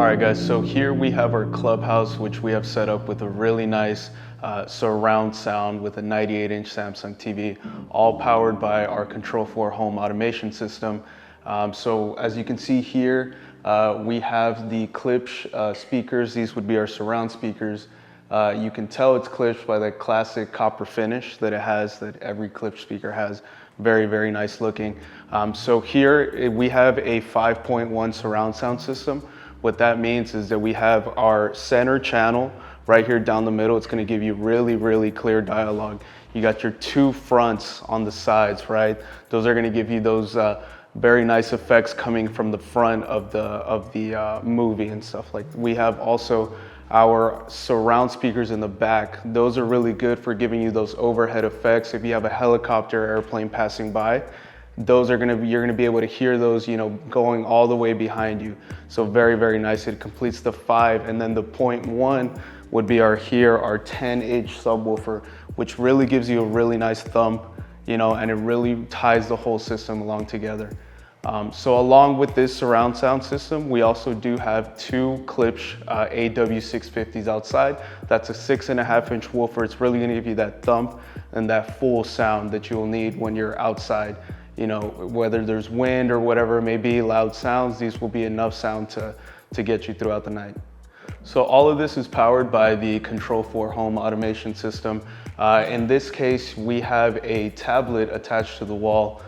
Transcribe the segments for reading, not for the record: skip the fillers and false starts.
All right guys, so here we have our clubhouse, which we have set up with a really nice surround sound with a 98-inch Samsung TV, all powered by our Control4 home automation system. So as you can see here, we have the Klipsch speakers. These would be our surround speakers. You can tell it's Klipsch by that classic copper finish that it has, that every Klipsch speaker has. Very, very nice looking. So here we have a 5.1 surround sound system. What that means is that we have our center channel right here down the middle. It's going to give you really, really clear dialogue. You got your two fronts on the sides, right? Those are going to give you those very nice effects coming from the front of the movie and stuff. Like, we have also our surround speakers in the back. Those are really good for giving you those overhead effects. If you have a helicopter or airplane passing by, you're gonna be able to hear those, going all the way behind you. So very, very nice. It completes the 5, and then the 0.1 would be our 10-inch subwoofer, which really gives you a really nice thump, and it really ties the whole system along together. So along with this surround sound system, we also do have two Klipsch AW650s outside. That's a 6.5-inch woofer. It's really gonna give you that thump and that full sound that you'll need when you're outside. Whether there's wind or whatever it may be, loud sounds, these will be enough sound to get you throughout the night. So all of this is powered by the Control4 home automation system. In this case, we have a tablet attached to the wall.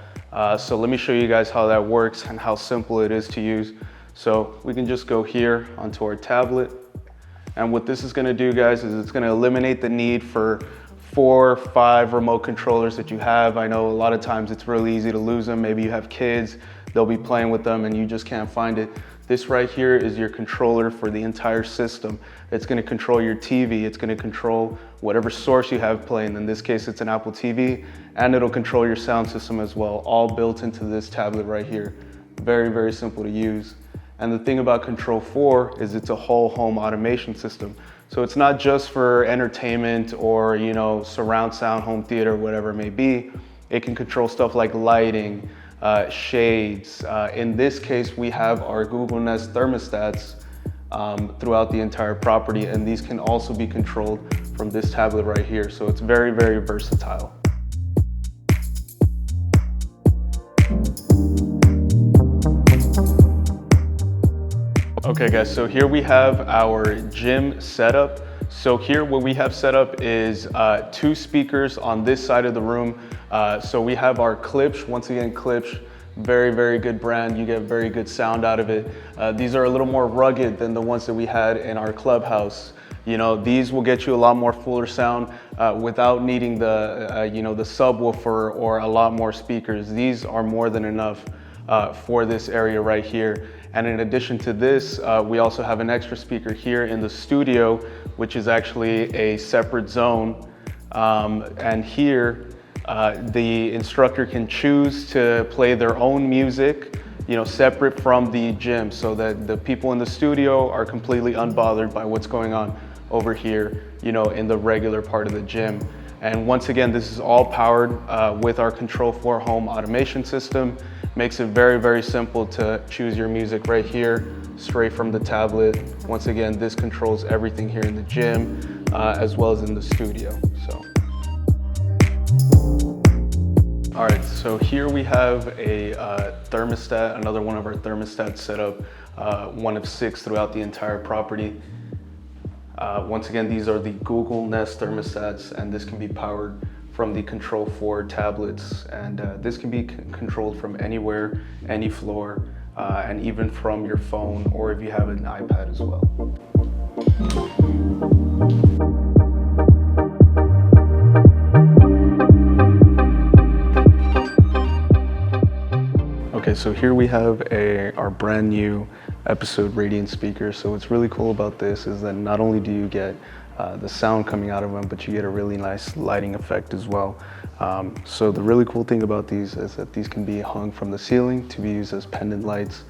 So let me show you guys how that works and how simple it is to use. So we can just go here onto our tablet. And what this is gonna do, guys, is it's gonna eliminate the need for 4 or 5 remote controllers that you have. I know a lot of times it's really easy to lose them. Maybe you have kids, they'll be playing with them and you just can't find it. This right here is your controller for the entire system. It's gonna control your TV, it's gonna control whatever source you have playing. In this case, it's an Apple TV, and it'll control your sound system as well, all built into this tablet right here. Very, very simple to use. And the thing about Control4 is it's a whole home automation system. So it's not just for entertainment or, surround sound, home theater, whatever it may be. It can control stuff like lighting, shades. In this case, we have our Google Nest thermostats throughout the entire property, and these can also be controlled from this tablet right here. So it's very, very versatile. Okay guys, so here we have our gym setup. So here what we have set up is 2 speakers on this side of the room. So we have our Klipsch, once again Klipsch, very, very good brand. You get very good sound out of it. These are a little more rugged than the ones that we had in our clubhouse. These will get you a lot more fuller sound without needing the subwoofer or a lot more speakers. These are more than enough for this area right here. And in addition to this, we also have an extra speaker here in the studio, which is actually a separate zone. And here, the instructor can choose to play their own music, separate from the gym, so that the people in the studio are completely unbothered by what's going on over here, in the regular part of the gym. And once again, this is all powered with our Control4 home automation system. Makes it very, very simple to choose your music right here, straight from the tablet. Once again, this controls everything here in the gym, as well as in the studio. All right, so here we have a thermostat, another one of our thermostats set up, one of 6 throughout the entire property. Once again, these are the Google Nest thermostats, and this can be powered from the Control4 tablets, and this can be controlled from anywhere, any floor, and even from your phone, or if you have an iPad as well. Okay, so here we have our brand new episode Radiance speakers. So what's really cool about this is that not only do you get the sound coming out of them, but you get a really nice lighting effect as well. So the really cool thing about these is that these can be hung from the ceiling to be used as pendant lights.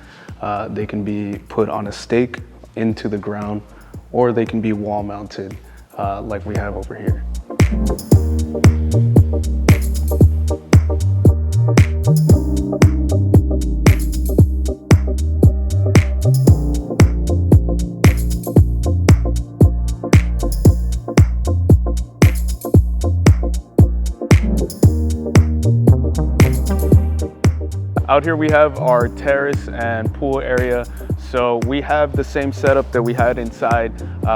They can be put on a stake into the ground, or they can be wall mounted like we have over here. Out here we have our terrace and pool area. So we have the same setup that we had inside.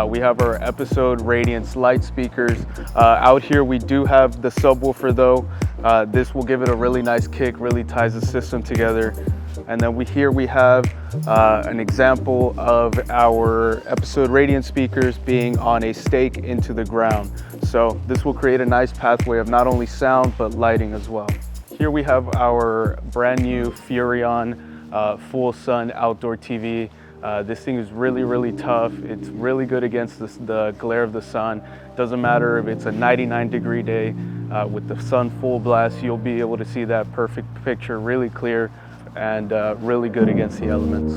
We have our episode Radiance light speakers. Out here we do have the subwoofer though. This will give it a really nice kick, really ties the system together. And then here we have an example of our episode Radiance speakers being on a stake into the ground. So this will create a nice pathway of not only sound, but lighting as well. Here we have our brand new Furrion full sun outdoor TV. This thing is really tough. It's really good against the glare of the sun. Doesn't matter if it's a 99-degree day with the sun full blast, you'll be able to see that perfect picture really clear and really good against the elements.